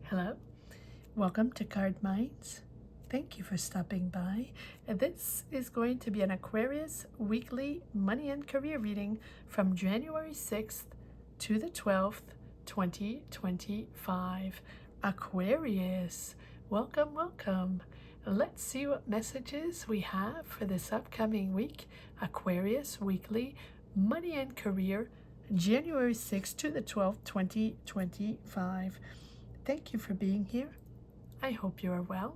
Hello, welcome to CARDMINDS. Thank you for stopping by. This is going to be an Aquarius weekly money and career reading from January 6th to the 12th, 2025. Aquarius, welcome, welcome. Let's see what messages we have for this upcoming week. Aquarius weekly money and career, January 6th to the 12th, 2025. Thank you for being here. I hope you are well.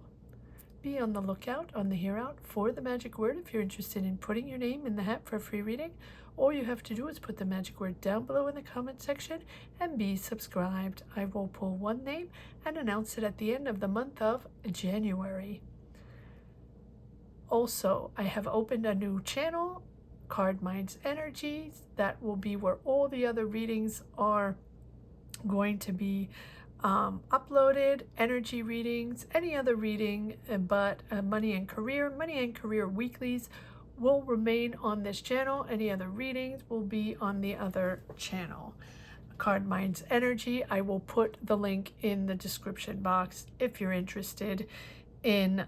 Be on the lookout on the here out for the magic word if you're interested in putting your name in the hat for a free reading. All you have to do is put the magic word down below in the comment section and be subscribed. I will pull one name and announce it at the end of the month of January. Also, I have opened a new channel, CARDMINDS Energies. That will be where all the other readings are going to be uploaded, energy readings, any other reading, but money and career weeklies will remain on this channel. Any other readings will be on the other channel. CARDMINDS Energy, I will put the link in the description box if you're interested in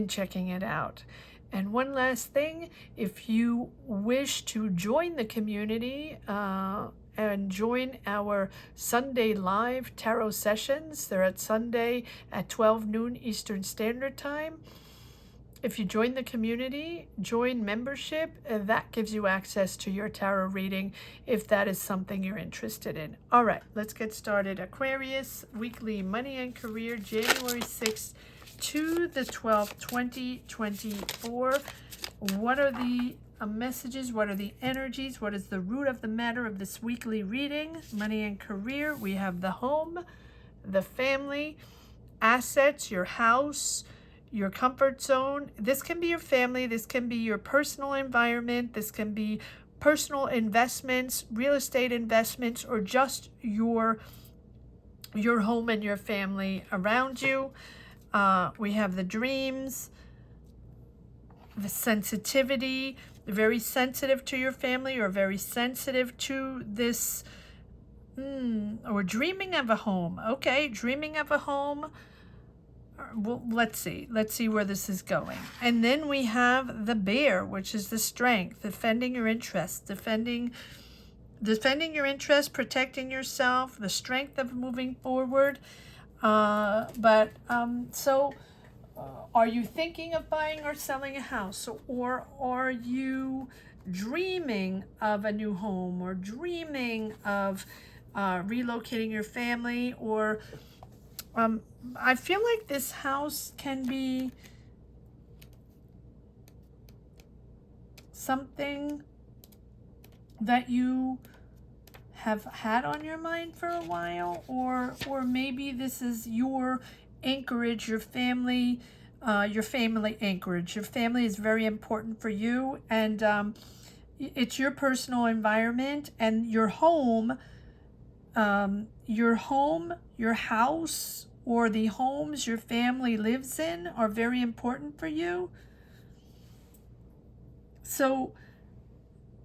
checking it out. And one last thing, if you wish to join the community and join our Sunday live tarot sessions, they're at Sunday at 12 noon Eastern Standard Time. If you join the community, join membership, that gives you access to your tarot reading if that is something you're interested in. All right, let's get started. Aquarius weekly money and career, January 6th to the 12th, 2024. What are the messages? What are the energies? What is the root of the matter of this weekly reading? Money and career. We have the home, the family, assets, your house, your comfort zone. This can be your family. This can be your personal environment. This can be personal investments, real estate investments, or just your home and your family around you. We have the dreams, the sensitivity, very sensitive to your family, or very sensitive to this, or dreaming of a home. Okay, dreaming of a home. Well, let's see where this is going. And then we have the bear, which is the strength, defending your interests, defending your interests, protecting yourself, the strength of moving forward. So are you thinking of buying or selling a house, or are you dreaming of a new home, or dreaming of relocating your family? Or I feel like this house can be something that you have had on your mind for a while, or maybe this is your anchorage, your family anchorage. Your family is very important for you, and it's your personal environment, and your home, your house, or the homes your family lives in are very important for you. So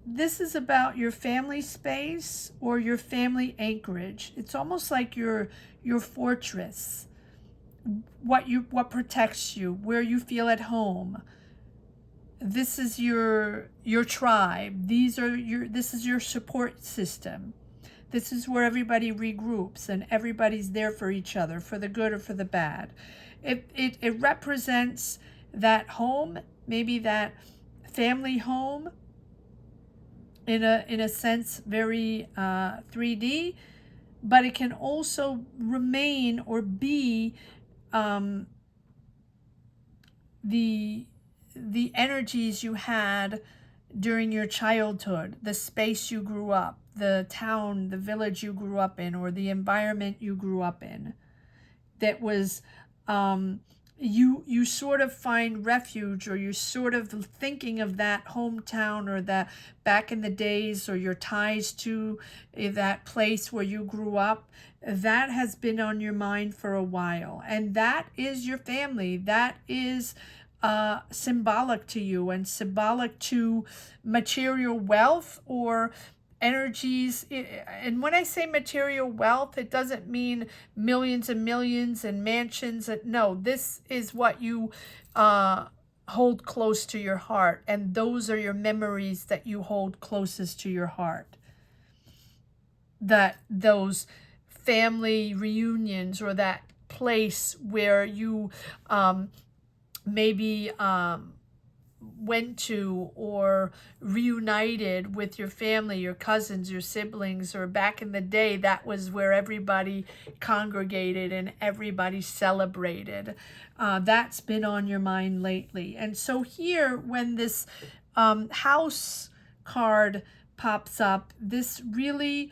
this is about your family space or your family anchorage. It's almost like your fortress, what protects you, where you feel at home. This is your tribe. This is your support system. This is where everybody regroups and everybody's there for each other, for the good or for the bad. It represents that home, maybe that family home, in a sense, very 3D, but it can also remain or be the energies you had during your childhood, the space you grew up, the town, the village you grew up in, or the environment you grew up in. That was you sort of find refuge, or you're sort of thinking of that hometown, or that back in the days, or your ties to that place where you grew up. That has been on your mind for a while, and that is your family. That is symbolic to you, and symbolic to material wealth, or energies. And when I say material wealth, it doesn't mean millions and millions and mansions. No, this is what you hold close to your heart. And those are your memories that you hold closest to your heart. That those family reunions, or that place where you maybe went to or reunited with your family, your cousins, your siblings, or back in the day, that was where everybody congregated and everybody celebrated. That's been on your mind lately. And so here, when this house card pops up, this really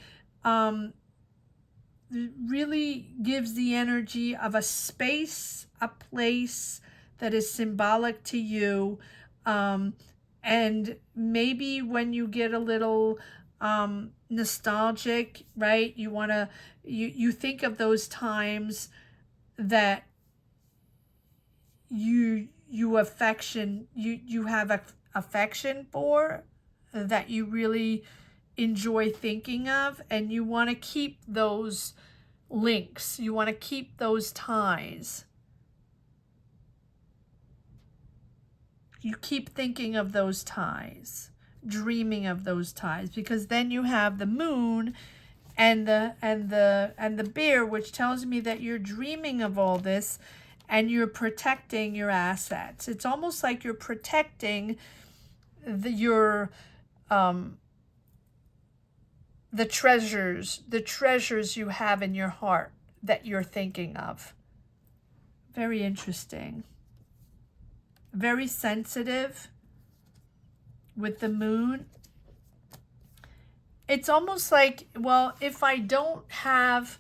gives the energy of a space, a place that is symbolic to you. And maybe when you get a little nostalgic, right, you want to, you think of those times that you have affection for, that you really enjoy thinking of, and you want to keep those links, you want to keep those ties. You keep thinking of those ties, dreaming of those ties, because then you have the moon and the bear, which tells me that you're dreaming of all this and you're protecting your assets. It's almost like you're protecting your the treasures you have in your heart that you're thinking of. Very interesting. Very sensitive with the moon. It's almost like, well, if I don't have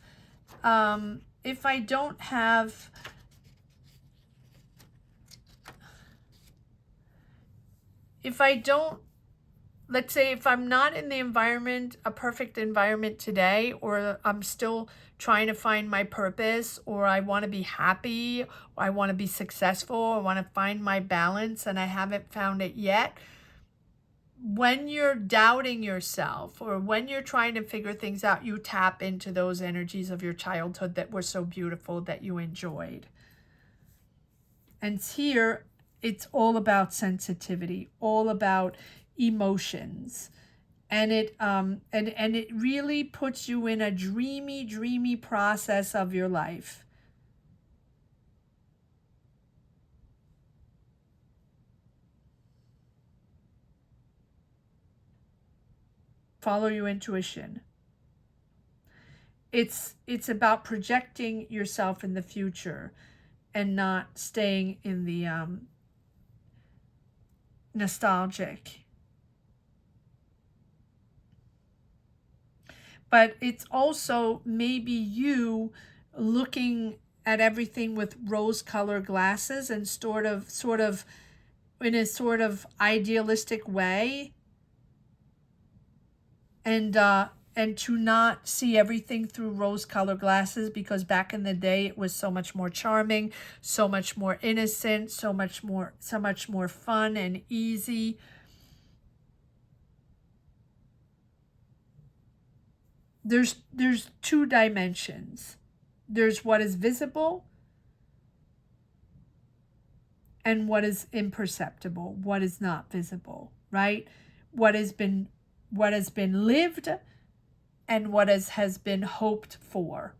let's say if I'm not in the environment, a perfect environment today, or I'm still trying to find my purpose, or I want to be happy, or I want to be successful, or I want to find my balance and I haven't found it yet. When you're doubting yourself, or when you're trying to figure things out, you tap into those energies of your childhood that were so beautiful, that you enjoyed. And here, it's all about sensitivity, all about emotions. And it really puts you in a dreamy process of your life. Follow your intuition. It's about projecting yourself in the future and not staying in the nostalgic. But it's also maybe you looking at everything with rose-colored glasses and sort of in a sort of idealistic way, and to not see everything through rose-colored glasses, because back in the day it was so much more charming, so much more innocent, so much more fun and easy. There's two dimensions. There's what is visible and what is imperceptible, what is not visible, right? What has been lived and what has been hoped for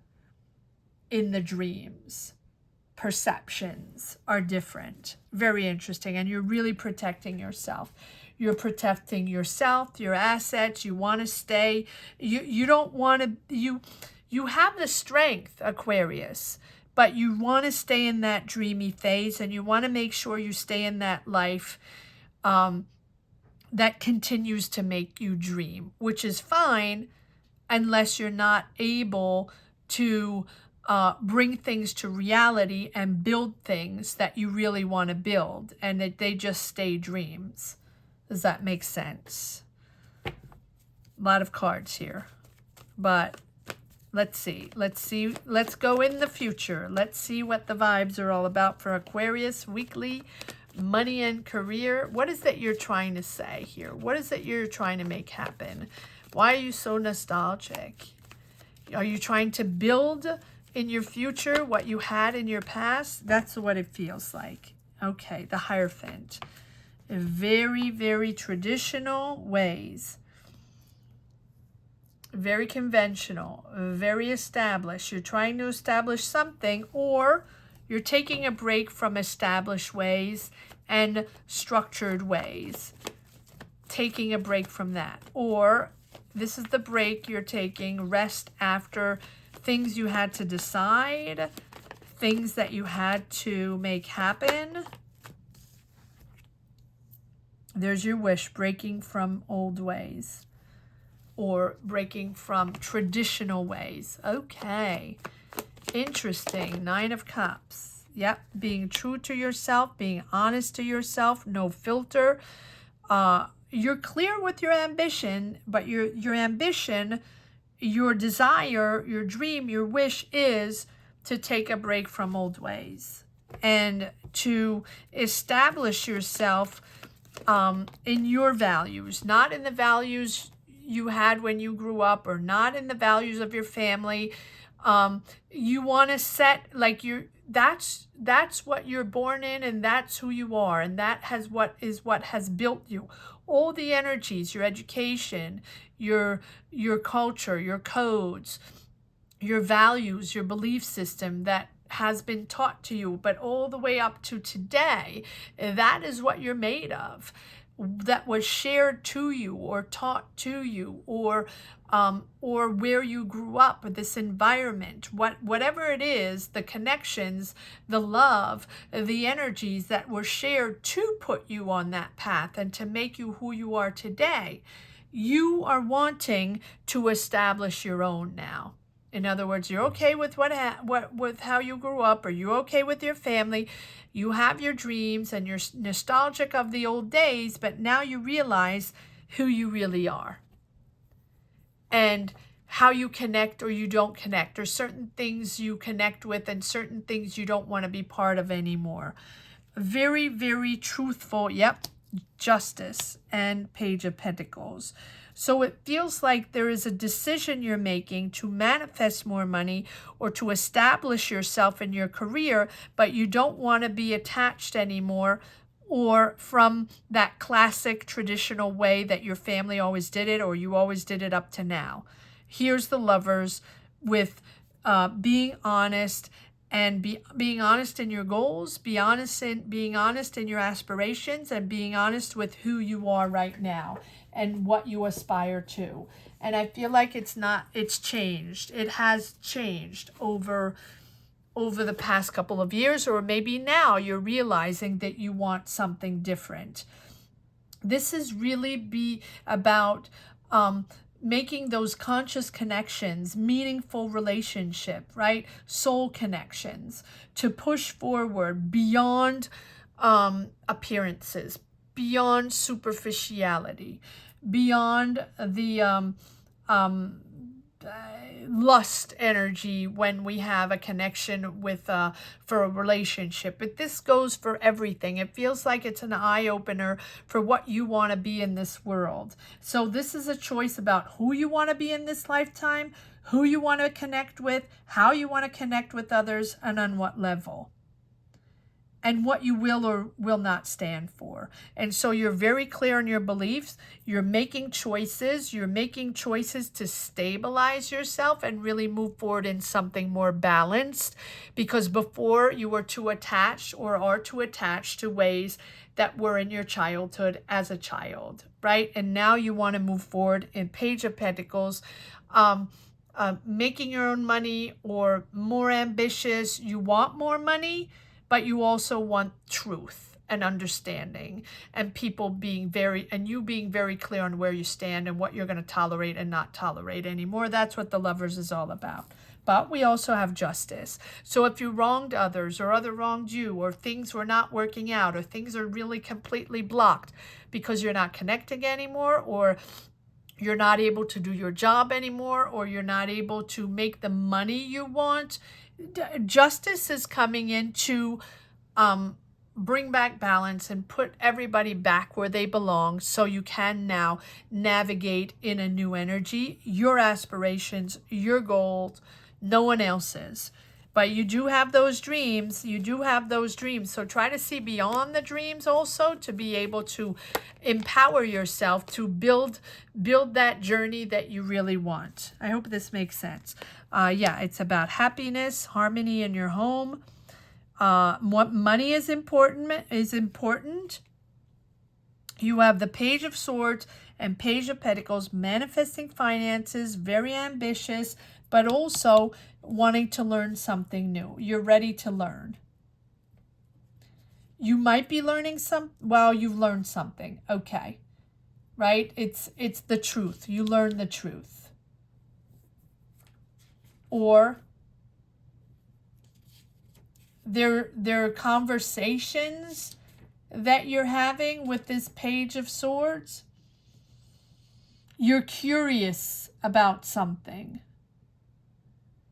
in the dreams. Perceptions are different. Very interesting. And you're really protecting yourself. You're protecting yourself, your assets. You want to stay. You don't want to, you have the strength, Aquarius, but you want to stay in that dreamy phase, and you want to make sure you stay in that life that continues to make you dream, which is fine unless you're not able to bring things to reality and build things that you really want to build, and that they just stay dreams. Does that make sense? A lot of cards here, but let's see. Let's go in the future. Let's see what the vibes are all about for Aquarius weekly money and career. What is that you're trying to say here? What is it you're trying to make happen? Why are you so nostalgic? Are you trying to build in your future what you had in your past? That's what it feels like. Okay, the Hierophant. Very, very traditional ways. Very conventional, very established. You're trying to establish something, or you're taking a break from established ways and structured ways. Taking a break from that. Or this is the break you're taking, rest after things you had to decide, things that you had to make happen. There's your wish, breaking from old ways or breaking from traditional ways. Okay, interesting. 9 of Cups. Yep, being true to yourself, being honest to yourself, no filter. You're clear with your ambition, but your ambition, your desire, your dream, your wish is to take a break from old ways and to establish yourself in your values, not in the values you had when you grew up, or not in the values of your family. You want to set, like, that's what you're born in, and that's who you are, and that is what has built you. All the energies, your education, your culture, your codes, your values, your belief system that has been taught to you, but all the way up to today, that is what you're made of. That was shared to you or taught to you, or where you grew up, or this environment, whatever it is, the connections, the love, the energies that were shared to put you on that path and to make you who you are today. You are wanting to establish your own now. In other words, you're okay with with how you grew up, or you're okay with your family. You have your dreams and you're nostalgic of the old days, but now you realize who you really are and how you connect or you don't connect, or certain things you connect with and certain things you don't want to be part of anymore. Very, very truthful. Yep. Justice and Page of Pentacles. So it feels like there is a decision you're making to manifest more money or to establish yourself in your career, but you don't want to be attached anymore or from that classic traditional way that your family always did it, or you always did it up to now. Here's the Lovers with being honest, and being honest in your goals, being honest in your aspirations, and being honest with who you are right now and what you aspire to. And I feel like it's changed. It has changed over the past couple of years, or maybe now you're realizing that you want something different. This is really about making those conscious connections, meaningful relationship, right? Soul connections, to push forward beyond appearances, beyond superficiality, beyond the lust energy when we have a connection with for a relationship. But this goes for everything. It feels like it's an eye-opener for what you want to be in this world. So this is a choice about who you want to be in this lifetime, who you want to connect with, how you want to connect with others, and on what level, and what you will or will not stand for. And so you're very clear on your beliefs. You're making choices. You're making choices to stabilize yourself and really move forward in something more balanced, because before you were too attached or are too attached to ways that were in your childhood as a child, right? And now you want to move forward in Page of Pentacles, making your own money or more ambitious. You want more money, but you also want truth and understanding, and people being you being very clear on where you stand and what you're going to tolerate and not tolerate anymore. That's what the Lovers is all about. But we also have Justice. So if you wronged others, or other wronged you, or things were not working out, or things are really completely blocked because you're not connecting anymore, or you're not able to do your job anymore, or you're not able to make the money you want, Justice is coming in to bring back balance and put everybody back where they belong, so you can now navigate in a new energy, your aspirations, your goals, no one else's. But you do have those dreams. You do have those dreams. So try to see beyond the dreams also, to be able to empower yourself to build that journey that you really want. I hope this makes sense. Yeah, it's about happiness, harmony in your home. Money is important. You have the Page of Swords and Page of Pentacles, manifesting finances, very ambitious, but also wanting to learn something new. You're ready to learn. You might be learning you've learned something. Okay. Right? It's the truth. You learn the truth. Or there are conversations that you're having with this Page of Swords. You're curious about something.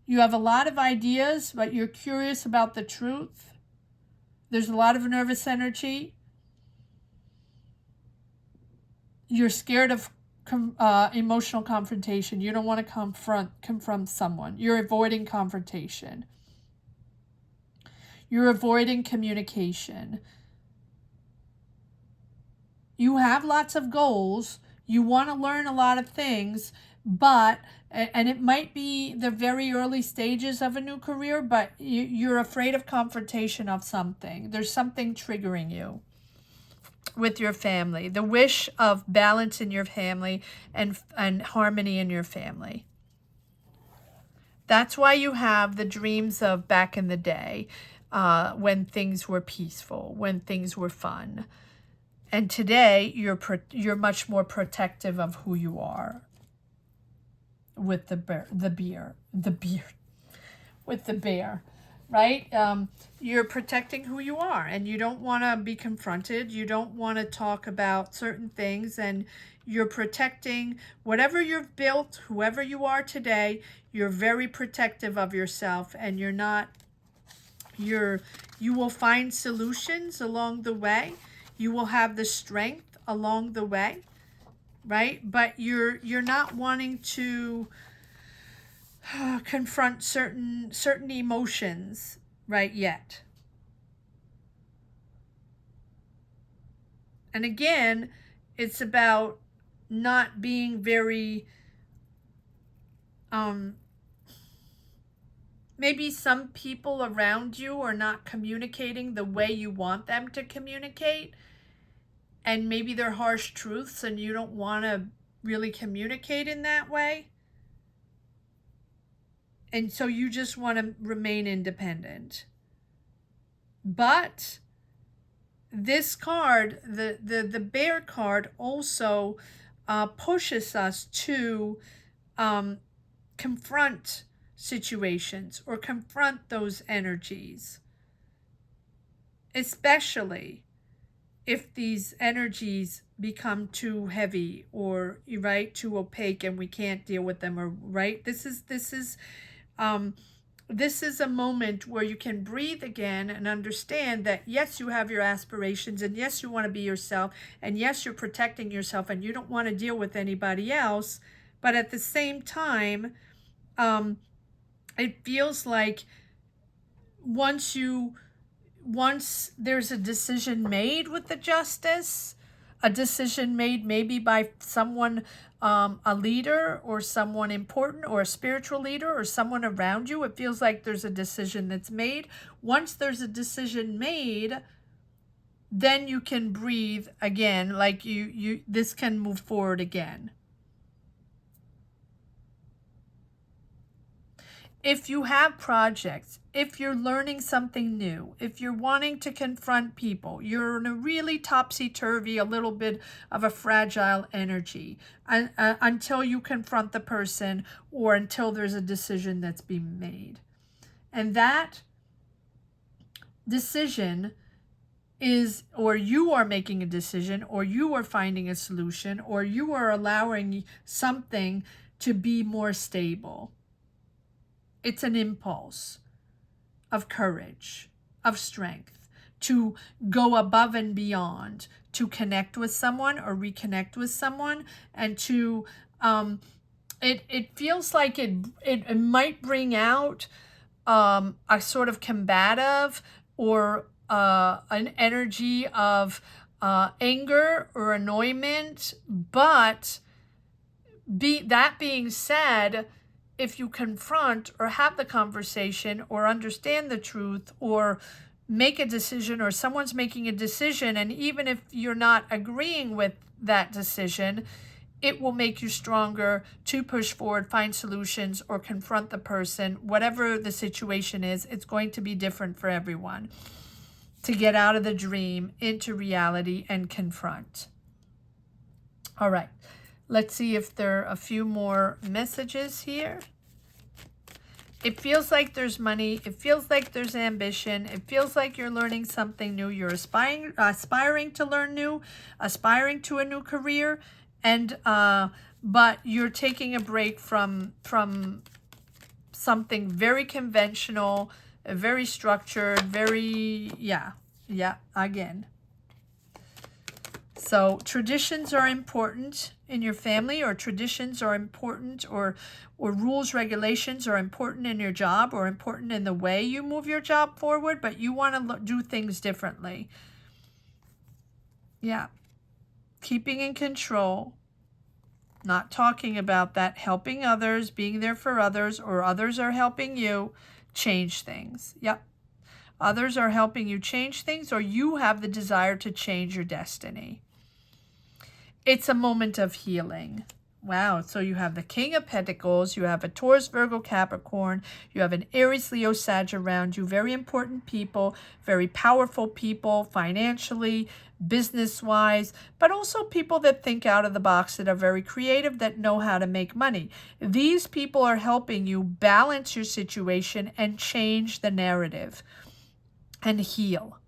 You have a lot of ideas, but you're curious about the truth. There's a lot of nervous energy. You're scared of emotional confrontation. You don't want to confront someone. You're avoiding confrontation. You're avoiding communication. You have lots of goals. You want to learn a lot of things, and it might be the very early stages of a new career, but you're afraid of confrontation of something. There's something triggering you with your family. The wish of balance in your family and harmony in your family. That's why you have the dreams of back in the day, when things were peaceful, when things were fun. And today, you're much more protective of who you are. With the bear, with the bear, right? You're protecting who you are, and you don't want to be confronted. You don't want to talk about certain things, and you're protecting whatever you've built, whoever you are today. You're very protective of yourself, and you will find solutions along the way. You will have the strength along the way. Right? But you're not wanting to confront certain emotions right yet. And again, it's about not being very maybe some people around you are not communicating the way you want them to communicate. And maybe they're harsh truths and you don't want to really communicate in that way. And so you just want to remain independent. But this card, the bear card, also pushes us to confront situations or confront those energies. Especially if these energies become too heavy or, right, too opaque and we can't deal with them, or, right, this is a moment where you can breathe again and understand that yes, you have your aspirations, and yes, you want to be yourself, and yes, you're protecting yourself, and you don't want to deal with anybody else. But at the same time, it feels like once there's a decision made with the justice, a decision made maybe by someone, a leader or someone important or a spiritual leader or someone around you, it feels like there's a decision that's made. Once there's a decision made, then you can breathe again, like this can move forward again. If you have projects, if you're learning something new, if you're wanting to confront people, you're in a really topsy-turvy, a little bit of a fragile energy until you confront the person or until there's a decision that's being made. And that decision is, or you are making a decision, or you are finding a solution, or you are allowing something to be more stable. It's an impulse of courage, of strength, to go above and beyond, to connect with someone or reconnect with someone, and to it feels like it might bring out a sort of combative or an energy of anger or annoyance. But that being said, if you confront or have the conversation or understand the truth or make a decision, or someone's making a decision, and even if you're not agreeing with that decision, it will make you stronger to push forward, find solutions, or confront the person. Whatever the situation is, it's going to be different for everyone, to get out of the dream into reality and confront. All right, let's see if there are a few more messages here. It feels like there's money. It feels like there's ambition. It feels like you're learning something new. You're aspiring to learn new, aspiring to a new career, and but you're taking a break from something very conventional, very structured, very again. So traditions are important in your family, or traditions are important, or rules, regulations are important in your job, or important in the way you move your job forward, but you want to do things differently. Yeah. Keeping in control, not talking about that, helping others, being there for others, or others are helping you change things. Yep. Others are helping you change things, or you have the desire to change your destiny. It's a moment of healing. Wow. So you have the King of Pentacles, you have a Taurus, Virgo, Capricorn, you have an Aries, Leo, Sag around you. Very important people, very powerful people, financially, business-wise, but also people that think out of the box, that are very creative, that know how to make money. These people are helping you balance your situation and change the narrative and heal.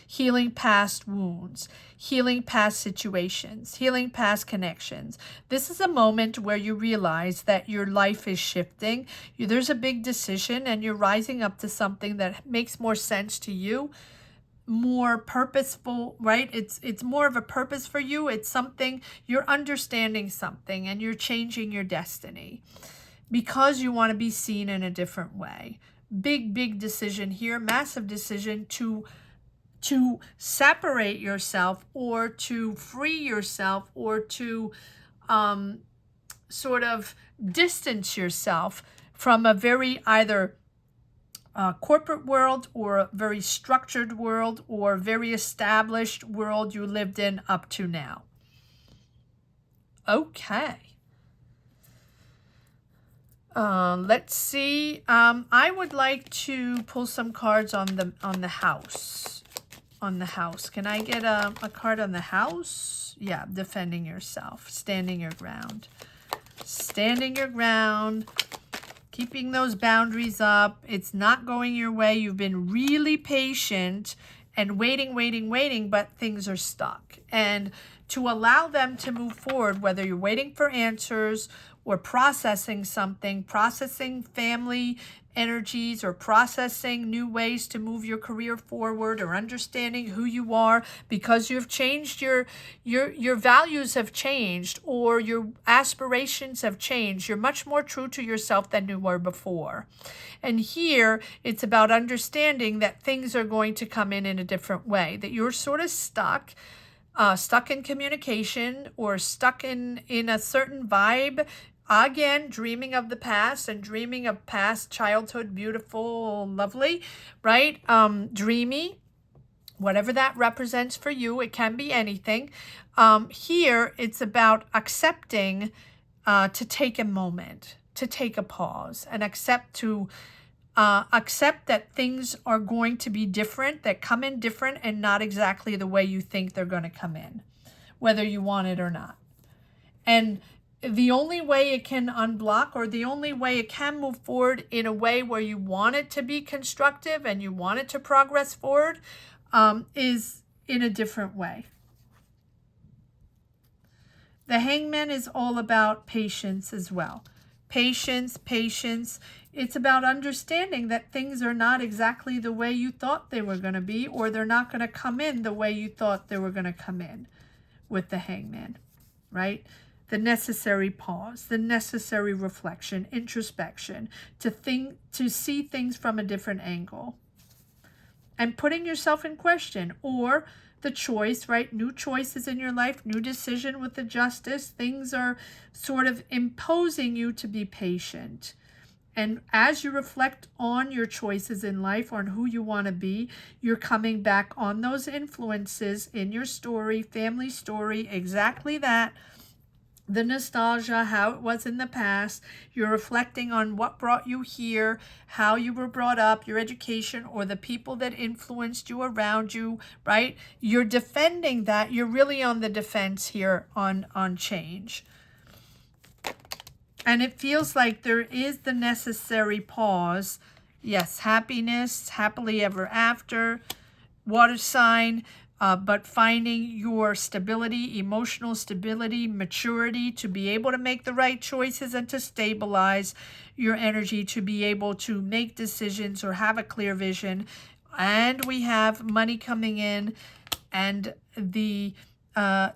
Healing past wounds, healing past situations, healing past connections. This is a moment where you realize that your life is shifting. There's a big decision, and you're rising up to something that makes more sense to you, more purposeful, right? It's more of a purpose for you. It's something, you're understanding something, and you're changing your destiny because you want to be seen in a different way. Big decision here, massive decision to separate yourself, or to free yourself, or to sort of distance yourself from a very either corporate world, or a very structured world, or very established world you lived in up to now. Okay. Let's see. I would like to pull some cards on the house. On the house. Can I get a card on the house? Yeah, defending yourself, standing your ground. Standing your ground, keeping those boundaries up. It's not going your way. You've been really patient and waiting, but things are stuck. And to allow them to move forward, whether you're waiting for answers or processing something, processing family energies, or processing new ways to move your career forward, or understanding who you are, because you've changed, your values have changed, or your aspirations have changed. You're much more true to yourself than you were before. And here it's about understanding that things are going to come in a different way, that you're sort of stuck in communication, or stuck in a certain vibe. Again, dreaming of the past, and dreaming of past childhood, beautiful, lovely, right? Dreamy, whatever that represents for you. It can be anything. Here, it's about accepting to take a moment, to take a pause, and accept that things are going to be different, that come in different, and not exactly the way you think they're going to come in, whether you want it or not. And the only way it can unblock, or the only way it can move forward in a way where you want it to be constructive and you want it to progress forward, is in a different way. The Hangman is all about patience as well. Patience, patience. It's about understanding that things are not exactly the way you thought they were going to be, or they're not going to come in the way you thought they were going to come in with the Hangman, right? The necessary pause, the necessary reflection, introspection, to see things from a different angle, and putting yourself in question, or the choice, right? New choices in your life, new decision with the justice. Things are sort of imposing you to be patient. And as you reflect on your choices in life, on who you want to be, you're coming back on those influences in your story, family story, exactly that. The nostalgia, how it was in the past. You're reflecting on what brought you here, how you were brought up, your education, or the people that influenced you around you, right? You're defending that. You're really on the defense here on change. And it feels like there is the necessary pause. Yes, happiness, happily ever after, water sign. But finding your stability, emotional stability, maturity to be able to make the right choices and to stabilize your energy, to be able to make decisions or have a clear vision. And we have money coming in, and the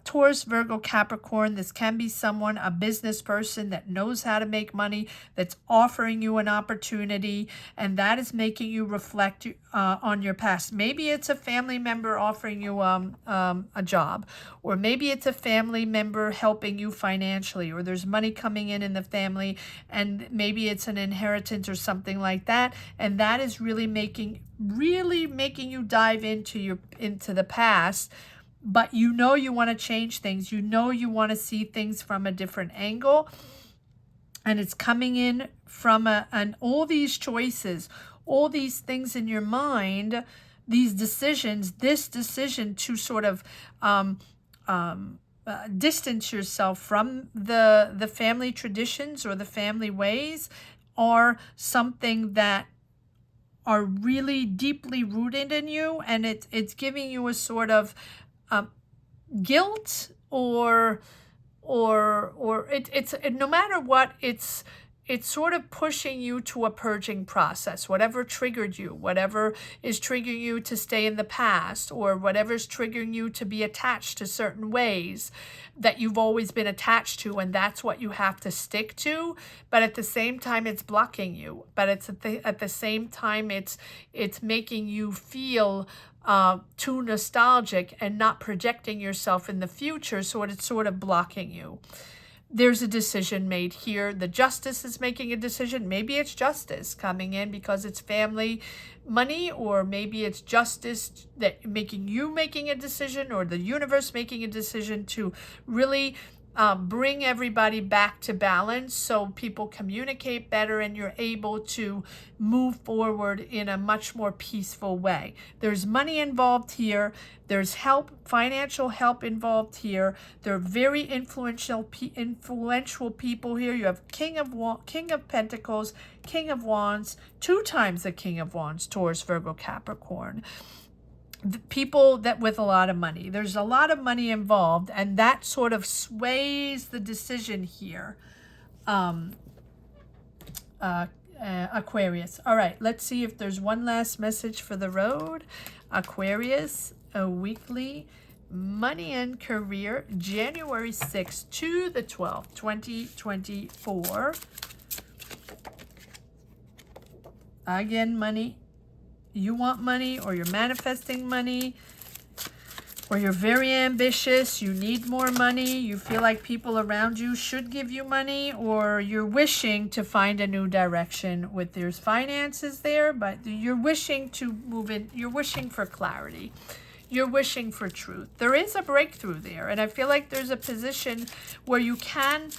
Taurus, Virgo, Capricorn. This can be someone, a business person that knows how to make money, that's offering you an opportunity, and that is making you reflect on your past. Maybe it's a family member offering you a job, or maybe it's a family member helping you financially, or there's money coming in the family, and maybe it's an inheritance or something like that, and that is really making you dive into the past. But you know you want to change things. You know you want to see things from a different angle. And it's coming in from all these choices, all these things in your mind, these decisions, this decision to sort of distance yourself from the family traditions or the family ways, are something that are really deeply rooted in you. And it's giving you a sort of guilt, or it's no matter what, it's sort of pushing you to a purging process. Whatever triggered you, whatever is triggering you to stay in the past, or whatever's triggering you to be attached to certain ways that you've always been attached to, and that's what you have to stick to. But at the same time, it's blocking you. But it's at the same time, it's making you feel too nostalgic and not projecting yourself in the future, so it's sort of blocking you. There's a decision made here. The justice is making a decision. Maybe it's justice coming in because it's family money, or maybe it's justice that making a decision, or the universe making a decision to really bring everybody back to balance, so people communicate better and you're able to move forward in a much more peaceful way. There's money involved here. There's help, financial help involved here. There are very influential people here. You have King of Pentacles, King of Wands, 2 times the King of Wands, Taurus, Virgo, Capricorn. The people that with a lot of money. There's a lot of money involved, and that sort of sways the decision here. Aquarius. All right, let's see if there's one last message for the road. Aquarius, a weekly money and career, January 6th to the 12th, 2024. Again, money. You want money, or you're manifesting money, or you're very ambitious, you need more money, you feel like people around you should give you money, or you're wishing to find a new direction with there's finances there, but you're wishing to move in, you're wishing for clarity. You're wishing for truth. There is a breakthrough there, and I feel like there's a position where you can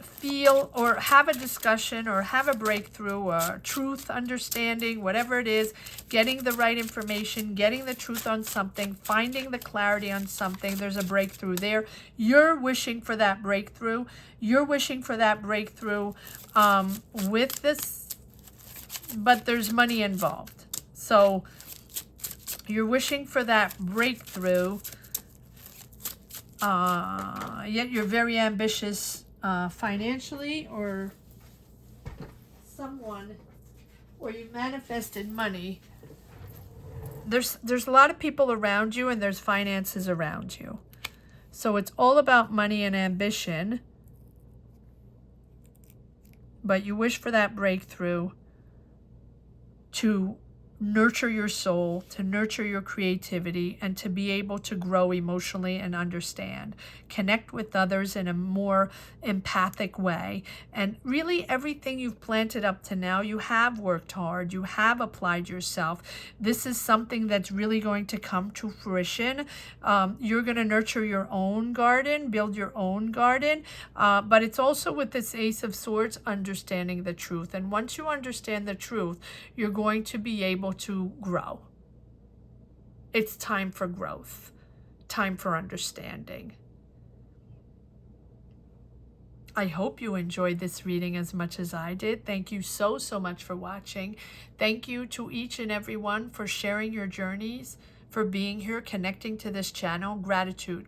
feel or have a discussion or have a breakthrough, or truth, understanding, whatever it is, getting the right information, getting the truth on something, finding the clarity on something. There's a breakthrough there. You're wishing for that breakthrough. You're wishing for that breakthrough with this, but there's money involved. So you're wishing for that breakthrough, yet you're very ambitious financially, or someone, or you manifested money, there's a lot of people around you and there's finances around you. So it's all about money and ambition, but you wish for that breakthrough to nurture your soul, to nurture your creativity, and to be able to grow emotionally and understand, connect with others in a more empathic way. And really everything you've planted up to now, you have worked hard, you have applied yourself. This is something that's really going to come to fruition. You're going to nurture your own garden, build your own garden, but it's also with this Ace of Swords, understanding the truth. And once you understand the truth, you're going to be able to grow. It's time for growth, time for understanding. I hope you enjoyed this reading as much as I did. Thank you so much for watching. Thank you to each and every one for sharing your journeys, for being here, connecting to this channel. Gratitude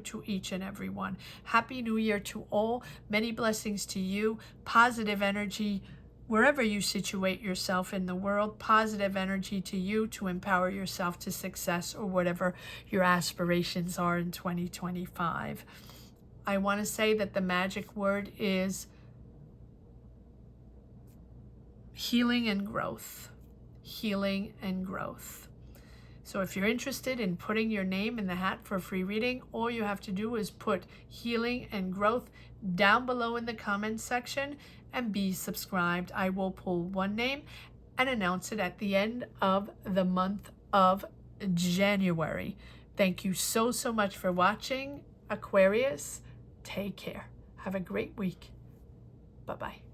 to each and every one. Happy New Year to all. Many blessings to you. Positive energy wherever you situate yourself in the world. Positive energy to you to empower yourself to success or whatever your aspirations are in 2025. I want to say that the magic word is healing and growth. Healing and growth. So if you're interested in putting your name in the hat for a free reading, all you have to do is put healing and growth down below in the comments section and be subscribed. I will pull one name and announce it at the end of the month of January. Thank you so much for watching. Aquarius, take care. Have a great week. Bye-bye.